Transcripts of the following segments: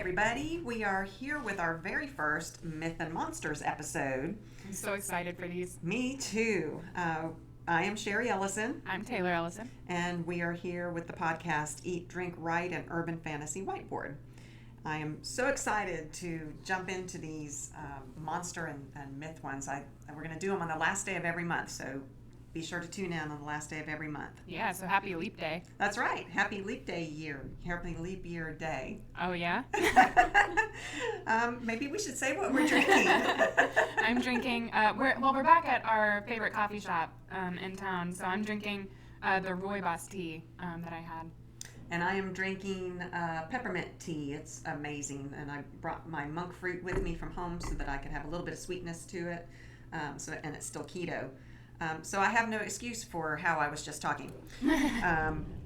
everybody. We are here with our very first Myth and Monsters episode. I'm so excited for these. Me too. I am Sherry Ellison. I'm Taylor Ellison. And we are here with the podcast Eat, Drink, Write, and Urban Fantasy Whiteboard. I am so excited to jump into these monster and myth ones. We're going to do them on the last day of every month, so be sure to tune in on the last day of every month. Yeah, so happy leap day. That's right. Happy leap day year. Happy leap year day. Oh, yeah? Maybe we should say what we're drinking. I'm drinking, we're back at our favorite coffee shop in town, so I'm drinking the rooibos tea that I had. And I am drinking peppermint tea. It's amazing. And I brought my monk fruit with me from home so that I could have a little bit of sweetness to it. And it's still keto. So I have no excuse for how I was just talking.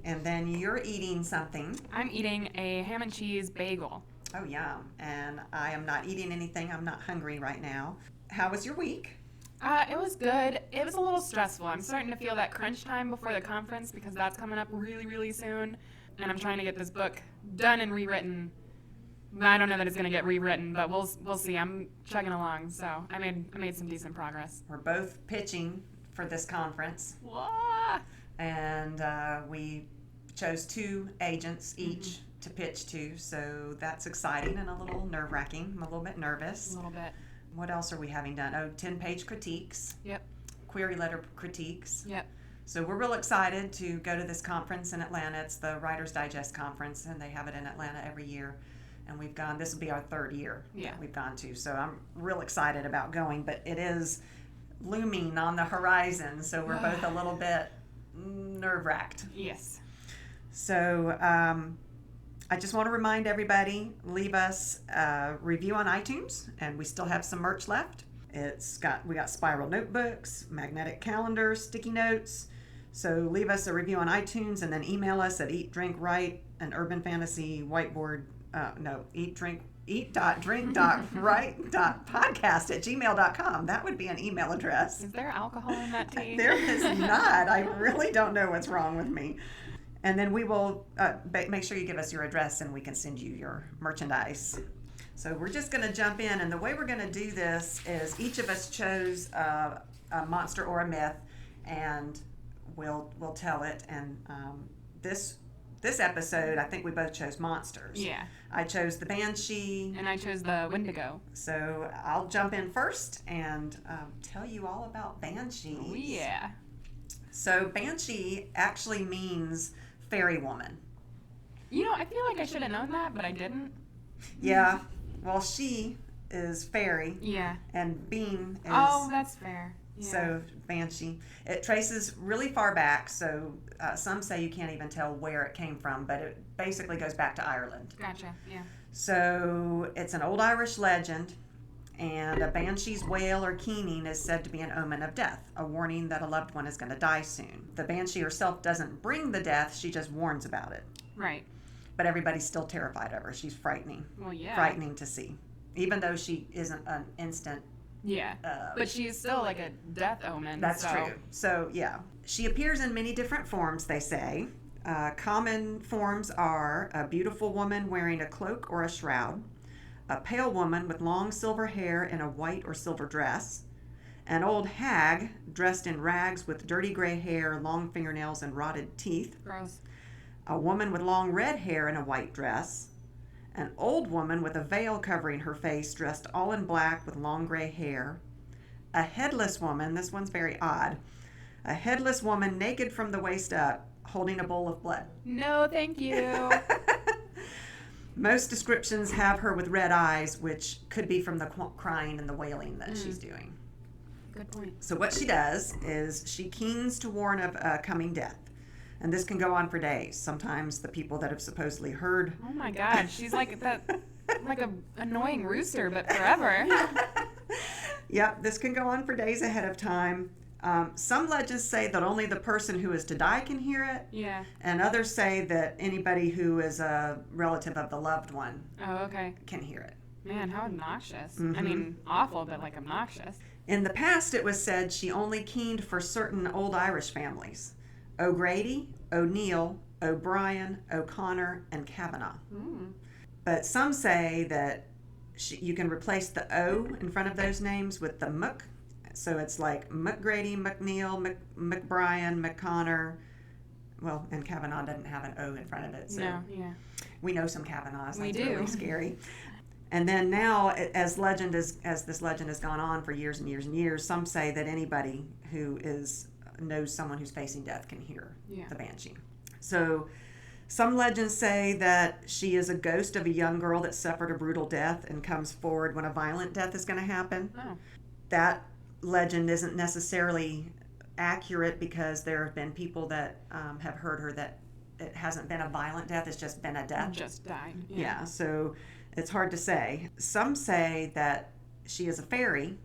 And then you're eating something. I'm eating a ham and cheese bagel. Oh, yeah. And I am not eating anything. I'm not hungry right now. How was your week? It was good. It was a little stressful. I'm starting to feel that crunch time before the conference because that's coming up really, really soon. And I'm trying to get this book done and rewritten. I don't know that it's going to get rewritten, but we'll see. I'm chugging along, so I made some decent progress. We're both pitching for this conference. Whoa. And we chose 2 agents each to pitch to, so that's exciting and a little nerve-wracking. I'm a little bit nervous. A little bit. What else are we having done? 10-page critiques. Yep. Query Letter critiques. Yep. So we're real excited to go to this conference in Atlanta. It's the Writer's Digest conference, and they have it in Atlanta every year. And we've gone, this will be our 3rd year that we've gone to. So I'm real excited about going, but it is looming on the horizon, so we're both a little bit nerve-wracked. Yes. So I just want to remind everybody, leave us a review on iTunes, and we still have some merch left. We got spiral notebooks, magnetic calendars, sticky notes. So leave us a review on iTunes and then email us at eat.drink.write and urban fantasy whiteboard. eat.drink.write.podcast@gmail.com. That would be an email address. Is there alcohol in that tea? There is not. I really don't know what's wrong with me. And then we will make sure you give us your address and we can send you your merchandise. So we're just going to jump in, and the way we're going to do this is each of us chose a monster or a myth, and we'll tell it. And this episode, I think we both chose monsters. Yeah. I chose the banshee. And I chose the wendigo. So I'll jump in first and tell you all about banshees. Oh, yeah. So banshee actually means fairy woman. You know, I feel like I should have known that, but I didn't. Yeah. Well, she is fairy. Yeah. And bean is... Oh, that's fair. Yeah. So banshee. It traces really far back, so some say you can't even tell where it came from, but it basically goes back to Ireland. Gotcha, yeah. So it's an old Irish legend, and a banshee's wail or keening is said to be an omen of death, a warning that a loved one is going to die soon. The banshee herself doesn't bring the death, she just warns about it. Right. But everybody's still terrified of her. She's frightening. Well, yeah. Frightening to see. Even though she isn't an instant... Yeah, but she's still like a death omen. That's true. So, yeah. She appears in many different forms, they say. Common forms are a beautiful woman wearing a cloak or a shroud, a pale woman with long silver hair in a white or silver dress, an old hag dressed in rags with dirty gray hair, long fingernails, and rotted teeth. Gross. A woman with long red hair in a white dress, an old woman with a veil covering her face, dressed all in black with long gray hair, a headless woman, this one's very odd, a headless woman naked from the waist up, holding a bowl of blood. No, thank you. Most descriptions have her with red eyes, which could be from the crying and the wailing that she's doing. Good point. So what she does is she keens to warn of coming death. And this can go on for days. Sometimes the people that have supposedly heard... Oh my God, she's like that, like a annoying rooster, but forever. Yep, this can go on for days ahead of time. Some legends say that only the person who is to die can hear it. Yeah. And others say that anybody who is a relative of the loved one can hear it. Man, how obnoxious. Mm-hmm. I mean, awful, but like obnoxious. In the past, it was said she only keened for certain old Irish families. O'Grady, O'Neill, O'Brien, O'Connor, and Kavanagh. But some say that you can replace the O in front of those names with the Mc. So it's like McGrady, McNeil, McBrien, McConnor. Well, and Kavanaugh doesn't have an O in front of it. So No, yeah. we know some Kavanaughs. We That's do. really scary. And then now, as this legend has gone on for years and years and years, some say that anybody who knows someone who's facing death can hear the banshee. So some legends say that she is a ghost of a young girl that suffered a brutal death and comes forward when a violent death is going to happen. Oh. That legend isn't necessarily accurate because there have been people that have heard her that it hasn't been a violent death, it's just been a death. Just died. Yeah, so it's hard to say. Some say that she is a fairy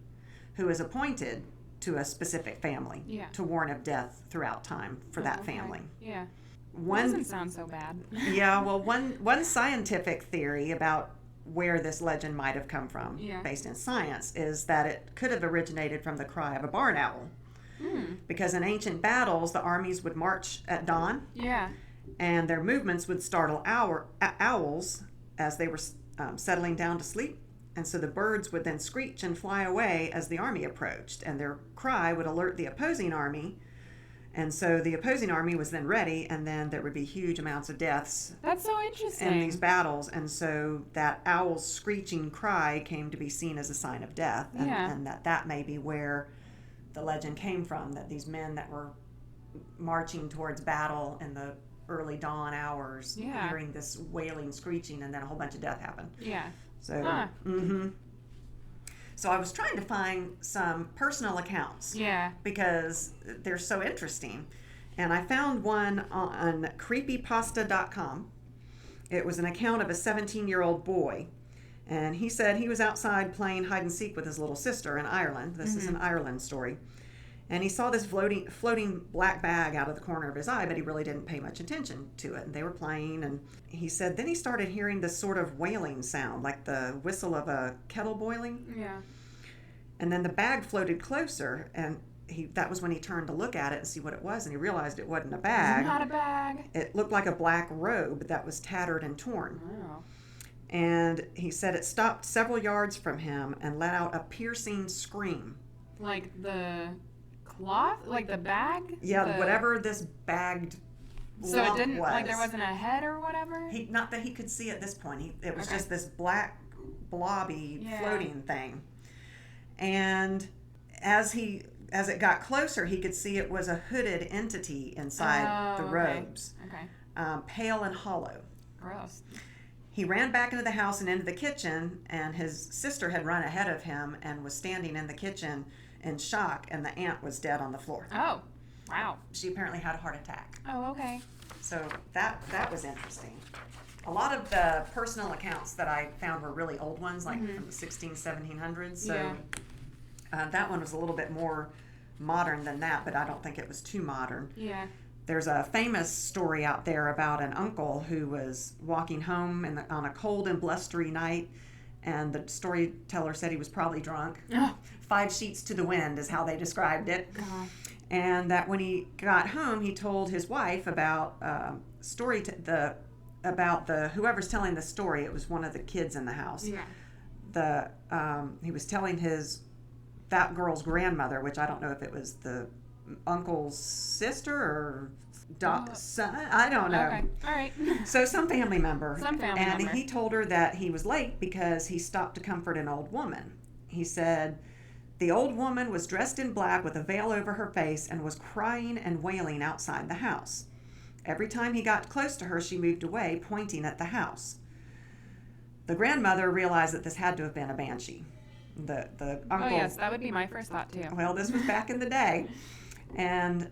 who is appointed to a specific family to warn of death throughout time for that family. Yeah. One doesn't sound so bad. Yeah, well, one scientific theory about where this legend might have come from, based in science, is that it could have originated from the cry of a barn owl. Because in ancient battles, the armies would march at dawn. Yeah. And their movements would startle owls as they were settling down to sleep. And so the birds would then screech and fly away as the army approached. And their cry would alert the opposing army. And so the opposing army was then ready, and then there would be huge amounts of deaths. That's so interesting. In these battles. And so that owl's screeching cry came to be seen as a sign of death. And that may be where the legend came from, that these men that were marching towards battle in the early dawn hours, hearing this wailing, screeching, and then a whole bunch of death happened. Yeah. So, So I was trying to find some personal accounts. Yeah. Because they're so interesting. And I found one on creepypasta.com. It was an account of a 17-year-old boy. And he said he was outside playing hide and seek with his little sister in Ireland. This is an Ireland story. And he saw this floating black bag out of the corner of his eye, but he really didn't pay much attention to it. And they were playing, and he said then he started hearing this sort of wailing sound, like the whistle of a kettle boiling. Yeah. And then the bag floated closer, and that was when he turned to look at it and see what it was, and he realized it wasn't a bag. It's not a bag. It looked like a black robe that was tattered and torn. Wow. And he said it stopped several yards from him and let out a piercing scream. Like the cloth? Like the bag? Yeah, whatever this bagged so it didn't, was. like there wasn't a head or whatever? Not that he could see at this point. It was just this black, blobby, floating thing. And as it got closer, he could see it was a hooded entity inside the robes. Okay. Pale and hollow. Gross. He ran back into the house and into the kitchen, and his sister had run ahead of him and was standing in the kitchen in shock, and the aunt was dead on the floor. Oh, wow. She apparently had a heart attack. Oh, okay. So that was interesting. A lot of the personal accounts that I found were really old ones, like from the 1700s. So that one was a little bit more modern than that, but I don't think it was too modern. Yeah. There's a famous story out there about an uncle who was walking home on a cold and blustery night, and the storyteller said he was probably drunk. 5 sheets to the wind is how they described it. And that when he got home, he told his wife about whoever's telling the story. It was one of the kids in the house. Yeah. He was telling that girl's grandmother, which I don't know if it was the uncle's sister or son. I don't know. Okay. All right. So some family member. And he told her that he was late because he stopped to comfort an old woman. He said the old woman was dressed in black with a veil over her face and was crying and wailing outside the house. Every time he got close to her, she moved away, pointing at the house. The grandmother realized that this had to have been a banshee. The uncle. Oh yes, that would be my first thought too. Well, this was back in the day, and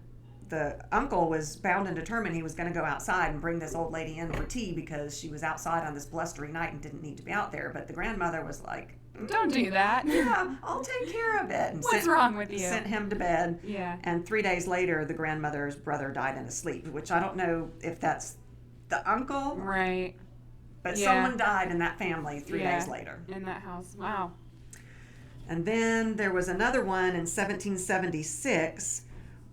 the uncle was bound and determined he was going to go outside and bring this old lady in for tea because she was outside on this blustery night and didn't need to be out there. But the grandmother was like, "Don't do that. Yeah, I'll take care of it." And what's wrong with you? Sent him to bed. Yeah. And 3 days later, the grandmother's brother died in his sleep, which I don't know if that's the uncle. Right. But someone died in that family 3 days later. In that house. Wow. And then there was another one in 1776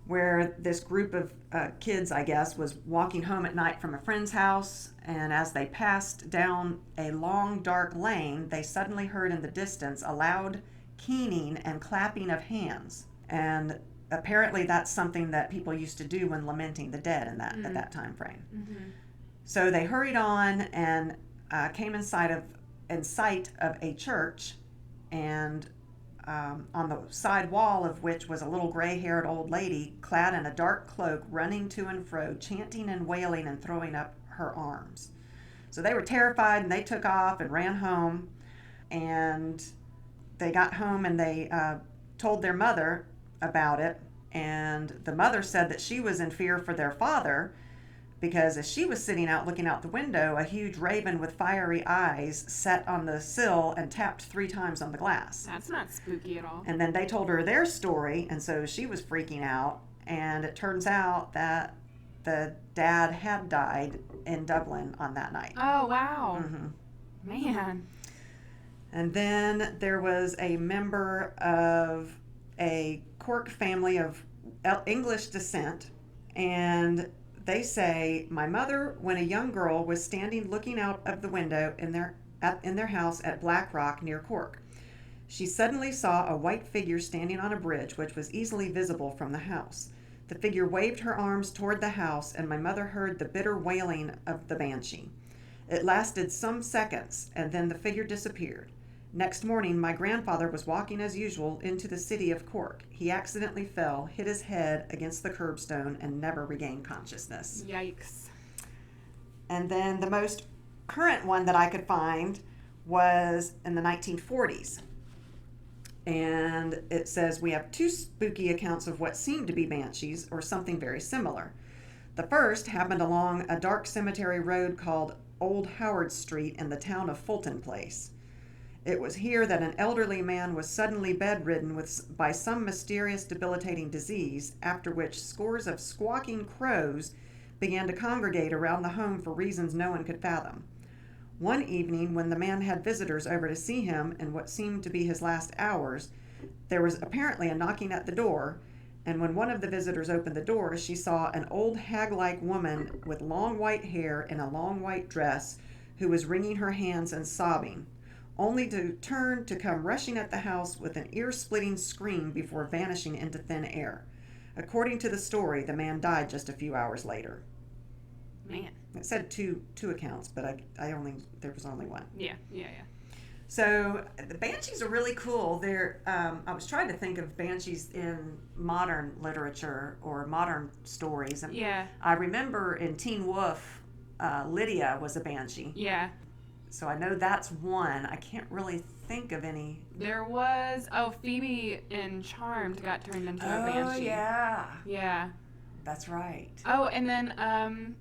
where this group of kids, I guess, was walking home at night from a friend's house, and as they passed down a long, dark lane, they suddenly heard in the distance a loud keening and clapping of hands. And apparently that's something that people used to do when lamenting the dead in that at that time frame. Mm-hmm. So they hurried on and came in sight of a church, and on the side wall of which was a little gray-haired old lady clad in a dark cloak, running to and fro, chanting and wailing and throwing up her arms. So they were terrified, and they took off and ran home. And they got home and they told their mother about it. And the mother said that she was in fear for their father, because as she was sitting out looking out the window, a huge raven with fiery eyes sat on the sill and tapped 3 times on the glass. That's not spooky at all. And then they told her their story, and so she was freaking out. And it turns out that the dad had died in Dublin on that night. Oh, wow. Mm-hmm. Man. And then there was a member of a Cork family of English descent, and they say, my mother, when a young girl, was standing looking out of the window in their house at Black Rock near Cork. She suddenly saw a white figure standing on a bridge which was easily visible from the house. The figure waved her arms toward the house, and my mother heard the bitter wailing of the banshee. It lasted some seconds, and then the figure disappeared. Next morning, my grandfather was walking as usual into the city of Cork. He accidentally fell, hit his head against the curbstone, and never regained consciousness. Yikes. And then the most current one that I could find was in the 1940s. And it says we have 2 spooky accounts of what seemed to be banshees, or something very similar. The first happened along a dark cemetery road called Old Howard Street in the town of Fulton Place. It was here that an elderly man was suddenly bedridden by some mysterious debilitating disease, after which scores of squawking crows began to congregate around the home for reasons no one could fathom. One evening, when the man had visitors over to see him in what seemed to be his last hours, there was apparently a knocking at the door, and when one of the visitors opened the door, she saw an old hag-like woman with long white hair in a long white dress who was wringing her hands and sobbing, only to turn to come rushing at the house with an ear-splitting scream before vanishing into thin air. According to the story, the man died just a few hours later. Man. It said two accounts, but there was only one. Yeah. So the banshees are really cool. I was trying to think of banshees in modern literature or modern stories. And Yeah. I remember in Teen Wolf, Lydia was a banshee. Yeah. So I know that's one. I can't really think of any. There was, Phoebe in Charmed got turned into a banshee. Oh, yeah. Yeah. That's right. Oh, and then,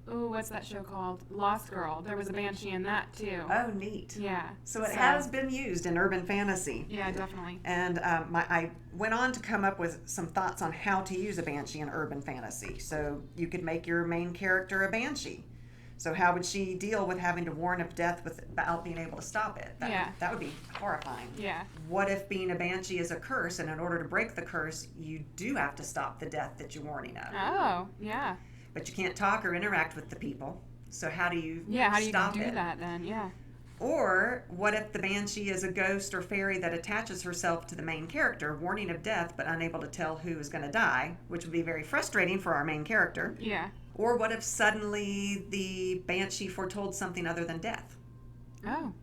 what's that show called? Lost Girl. There was a banshee in that, too. Oh, neat. Yeah. So it has been used in urban fantasy. Yeah, definitely. And I went on to come up with some thoughts on how to use a banshee in urban fantasy. So you could make your main character a banshee. So how would she deal with having to warn of death without being able to stop it? That would be horrifying. Yeah. What if being a banshee is a curse, and in order to break the curse, you do have to stop the death that you're warning of? Oh, yeah. But you can't talk or interact with the people. So how do you stop it? that then? Yeah. Or what if the banshee is a ghost or fairy that attaches herself to the main character, warning of death but unable to tell who is going to die, which would be very frustrating for our main character. Yeah. Or what if suddenly the banshee foretold something other than death? Oh.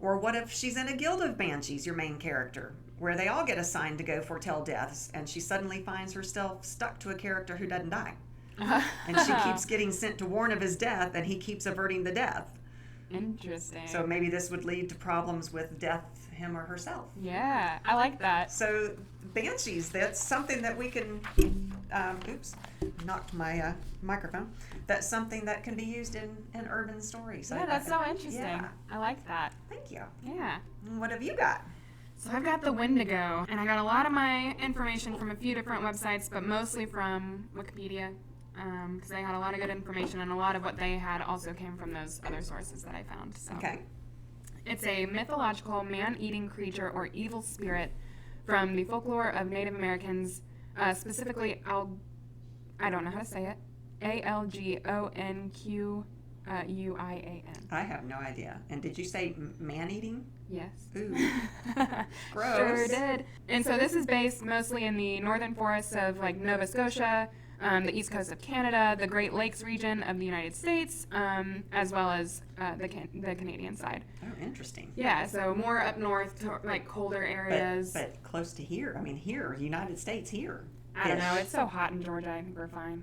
Or what if she's in a guild of banshees, your main character, where they all get assigned to go foretell deaths, and she suddenly finds herself stuck to a character who doesn't die. And she keeps getting sent to warn of his death, and he keeps averting the death. Interesting. So maybe this would lead to problems with death, him or herself. Yeah, I like that. So banshees, that's something that we can, oops, knocked my microphone. That's something that can be used in urban stories. Yeah, that's so interesting. Yeah. I like that. Thank you. Yeah. What have you got? So I've got the Wendigo, and I got a lot of my information from a few different websites, but mostly from Wikipedia, because they had a lot of good information, and a lot of what they had also came from those other sources that I found. So. Okay. It's a mythological man-eating creature or evil spirit from the folklore of Native Americans specifically I don't know how to say it, Algonquin. I have no idea. And did you say man-eating? Yes. Ooh. Gross. Sure did. And so this is based mostly in the northern forests of like Nova Scotia, the east coast of Canada, the Great Lakes region of the United States, as well as the Canadian side. Oh, interesting. Yeah, so more up north to like colder areas. But close to here. I mean, here, United States, here. I don't know. It's so hot in Georgia. I think we're fine.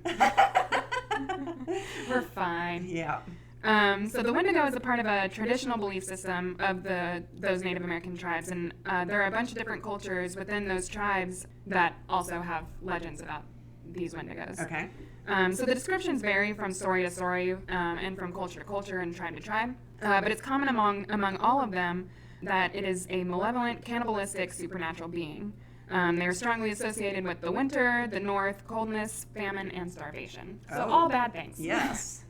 We're fine. Yeah. So the Wendigo is a part of a traditional belief system of those Native American tribes, and there are a bunch of different cultures within those tribes that also have legends about these Wendigos. Okay. So the descriptions vary from story to story and from culture to culture and tribe to tribe, but it's common among all of them that it is a malevolent, cannibalistic, supernatural being. They are strongly associated with the winter, the north, coldness, famine, and starvation. So all bad things. Yes.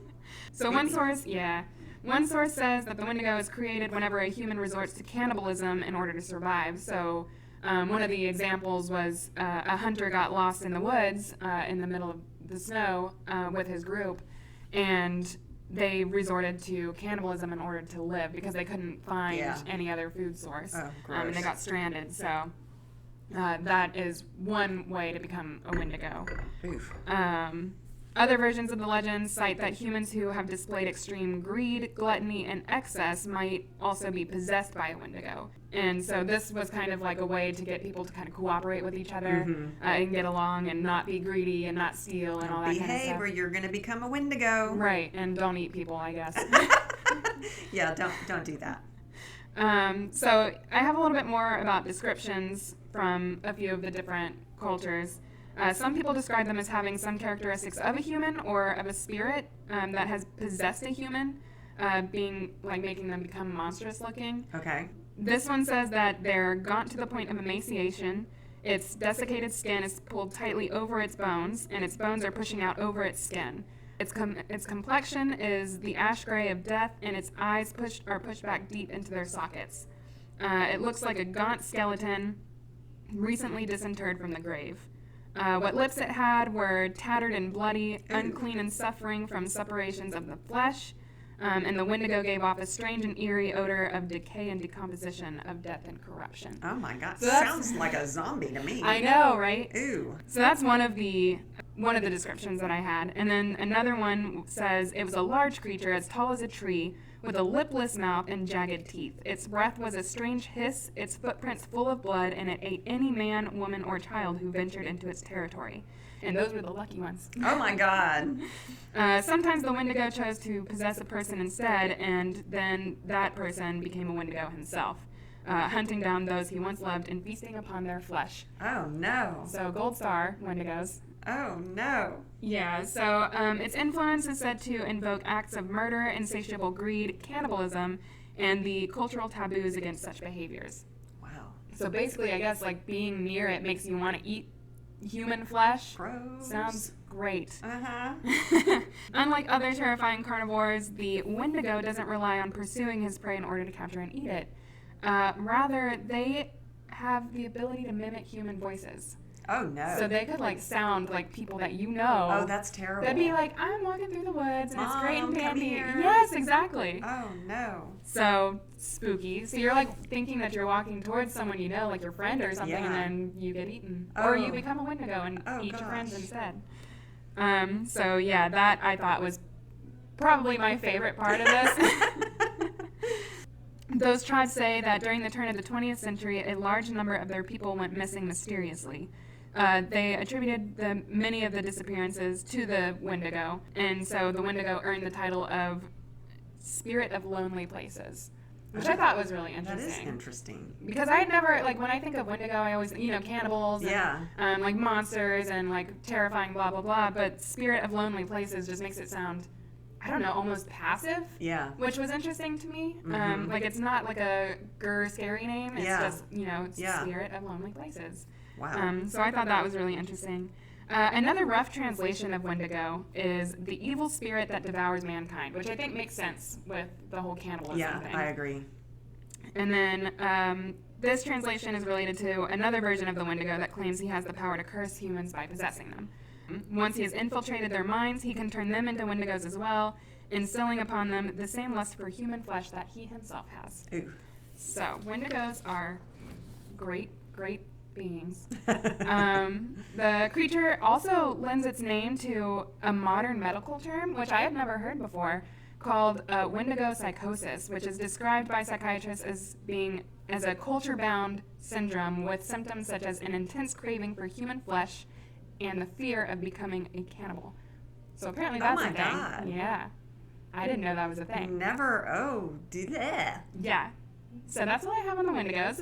So one source says that the Wendigo is created whenever a human resorts to cannibalism in order to survive. So one of the examples was a hunter got lost in the woods in the middle of the snow with his group, and they resorted to cannibalism in order to live because they couldn't find any other food source. Oh, and they got stranded. So that is one way to become a Wendigo. Oof. Other versions of the legend cite that humans who have displayed extreme greed, gluttony, and excess might also be possessed by a Wendigo. And so this was kind of like a way to get people to kind of cooperate with each other and get along and not be greedy and not steal and all that kind of stuff. Behave or you're going to become a Wendigo. Right, and don't eat people, I guess. Yeah, don't do that. So I have a little bit more about descriptions from a few of the different cultures. Some people describe them as having some characteristics of a human or of a spirit that has possessed a human, making them become monstrous looking. Okay. This one says that they're gaunt to the point of emaciation. Its desiccated skin is pulled tightly over its bones, and its bones are pushing out over its skin. Its complexion is the ash gray of death, and its eyes are pushed back deep into their sockets. It looks like a gaunt skeleton recently disinterred from the grave. What lips it had were tattered and bloody, unclean and suffering from separations of the flesh, and the Wendigo gave off a strange and eerie odor of decay and decomposition, of death and corruption. Oh my God, So sounds like a zombie to me. I know, right? Ooh. So that's one of the descriptions that I had. And then another one says it was a large creature as tall as a tree, with a lipless mouth and jagged teeth. Its breath was a strange hiss, its footprints full of blood, and it ate any man, woman, or child who ventured into its territory. And those were the lucky ones. Oh my God. Sometimes the Wendigo chose to possess a person instead, and then that person became a Wendigo himself, hunting down those he once loved and feasting upon their flesh. Oh no. So gold star Wendigos. Oh no. Yeah, so its influence is said to invoke acts of murder, insatiable greed, cannibalism, and the cultural taboos against such behaviors. Wow. So basically, I guess, like, being near it makes you want to eat human flesh. Gross. Sounds great. Uh-huh. Unlike other terrifying carnivores, the Wendigo doesn't rely on pursuing his prey in order to capture and eat it. Rather, they have the ability to mimic human voices. Oh no. So they could like sound like people that you know. Oh, that's terrible. They'd be like, I'm walking through the woods and it's great and Mom, come dandy. here. Yes, exactly. Oh no. So spooky. So you're like thinking that you're walking towards someone you know, like your friend or something, Yeah. and then you get eaten. Oh. Or you become a Wendigo and eat gosh. your friends instead. So yeah, that I thought was probably my favorite part of this. Those tribes say that during the turn of the 20th century, a large number of their people went missing mysteriously. They attributed many of the disappearances to the Wendigo, and so the Wendigo earned the title of Spirit of Lonely Places, which I thought was really interesting. That is interesting. Because I never, like, when I think of Wendigo, I always, cannibals and, like, monsters and, like, terrifying blah, blah, blah, but Spirit of Lonely Places just makes it sound, I don't know, almost passive. Yeah. Which was interesting to me. Mm-hmm. Like, it's not like a scary name. It's Yeah. just, it's Spirit of Lonely Places. Wow. So I thought that was really interesting. Another rough translation of Wendigo is the evil spirit that devours mankind, which I think makes sense with the whole cannibalism thing. I agree. And then this translation is related to another version of the Wendigo that claims he has the power to curse humans by possessing them. Once he has infiltrated their minds, he can turn them into Wendigos as well, instilling upon them the same lust for human flesh that he himself has. Ooh. So, Wendigos are great, great beings. The creature also lends its name to a modern medical term, which I have never heard before, called wendigo psychosis, which is described by psychiatrists as being as a culture-bound syndrome with symptoms such as an intense craving for human flesh and the fear of becoming a cannibal. So apparently that's a thing. God. Yeah. I didn't know that was a thing. Never. Oh, do that. Yeah. So that's all I have on the Wendigos.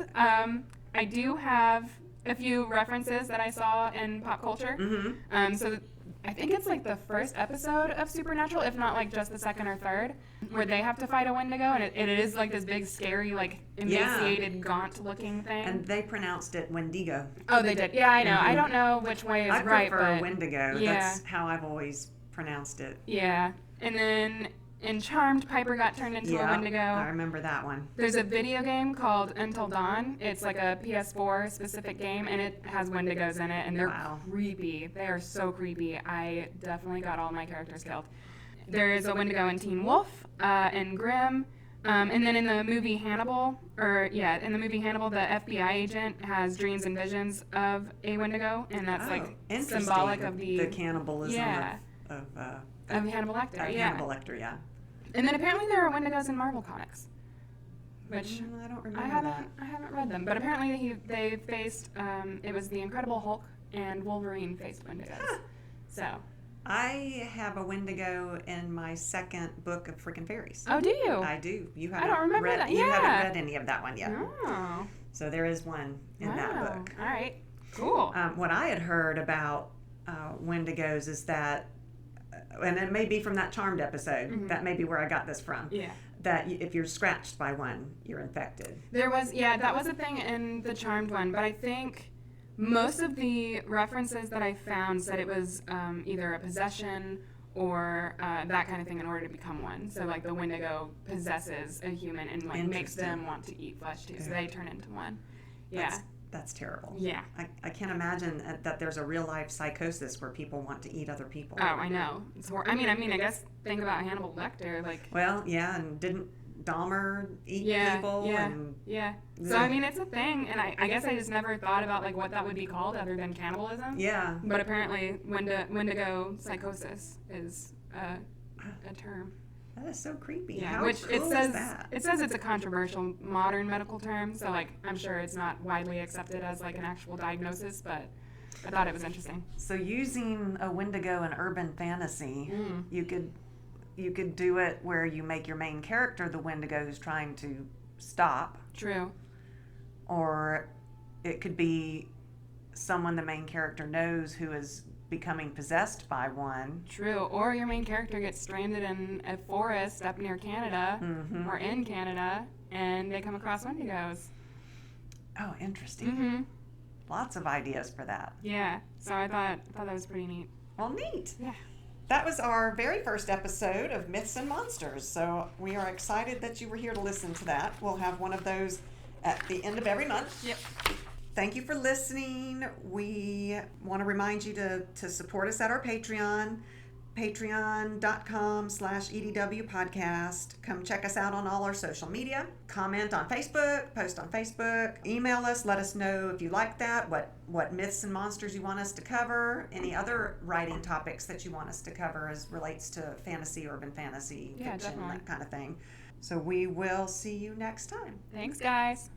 I do have a few references that I saw in pop culture. Mm-hmm. So I think it's like the first episode of Supernatural, if not like just the second or third, where they have to fight a Wendigo, and it is like this big, scary, like emaciated, gaunt-looking thing. And they pronounced it Wendigo. Oh, they did. Yeah, I know. Mm-hmm. I don't know which way is I right, prefer but Wendigo. yeah. That's how I've always pronounced it. Yeah. And then in Charmed, Piper got turned into a Wendigo. I remember that one. There's a video game called Until Dawn. It's like a PS4 specific game, and it has Wendigos in it, and they're creepy. They are so creepy. I definitely got all my characters killed. There is a Wendigo in Teen Wolf, and Grimm, and then in the movie Hannibal, the FBI agent has dreams and visions of a Wendigo, and that's like symbolic of the cannibalism of Hannibal Lecter. Yeah. Hannibal Lecter, yeah. And then apparently there are Wendigos in Marvel comics, which I don't remember that. I haven't read them, but apparently they faced it was the Incredible Hulk and Wolverine faced Wendigos. Huh. So I have a Wendigo in my second book of Frickin' Fairies. Oh, do you? I do. I don't remember that. You Yeah. haven't read any of that one yet. Oh. So there is one in that book. All right. Cool. What I had heard about Wendigos is that, and it may be from that Charmed episode, that may be where I got this from. Yeah. That if you're scratched by one, you're infected. There was, that was a thing in the Charmed one, but I think most of the references that I found said it was either a possession or that kind of thing in order to become one. So like the Wendigo possesses a human and like makes them want to eat flesh too, so they turn into one. Yeah. That's terrible. Yeah. I can't imagine that there's a real life psychosis where people want to eat other people. Oh, I know. It's I mean, I guess think about Hannibal Lecter, like. Well, yeah, and didn't Dahmer eat people? Yeah. So I mean, it's a thing, and I guess I just never thought about like what that would be called other than cannibalism. Yeah. But apparently, Wendigo psychosis is a term. That is so creepy. Yeah, How which cool it says is that? it says it's a controversial modern medical term, so like I'm sure it's not widely accepted as like an actual diagnosis, but I thought it was interesting. So using a Wendigo in urban fantasy, you could do it where you make your main character the Wendigo who's trying to stop. True. Or it could be someone the main character knows who is becoming possessed by one. True. Or your main character gets stranded in a forest up near Canada or in Canada, and they come across Wendigos. Oh, interesting. Lots of ideas for that. Yeah. So I thought that was pretty neat. Well, neat. Yeah. That was our very first episode of Myths and Monsters. So we are excited that you were here to listen to that. We'll have one of those at the end of every month. Yep. Thank you for listening. We want to remind you to support us at our Patreon, patreon.com/EDW podcast. Come check us out on all our social media. Comment on Facebook, post on Facebook, email us, let us know if you like that, what myths and monsters you want us to cover, any other writing topics that you want us to cover as relates to fantasy, urban fantasy, fiction, definitely. that kind of thing. So we will see you next time. Thanks, guys.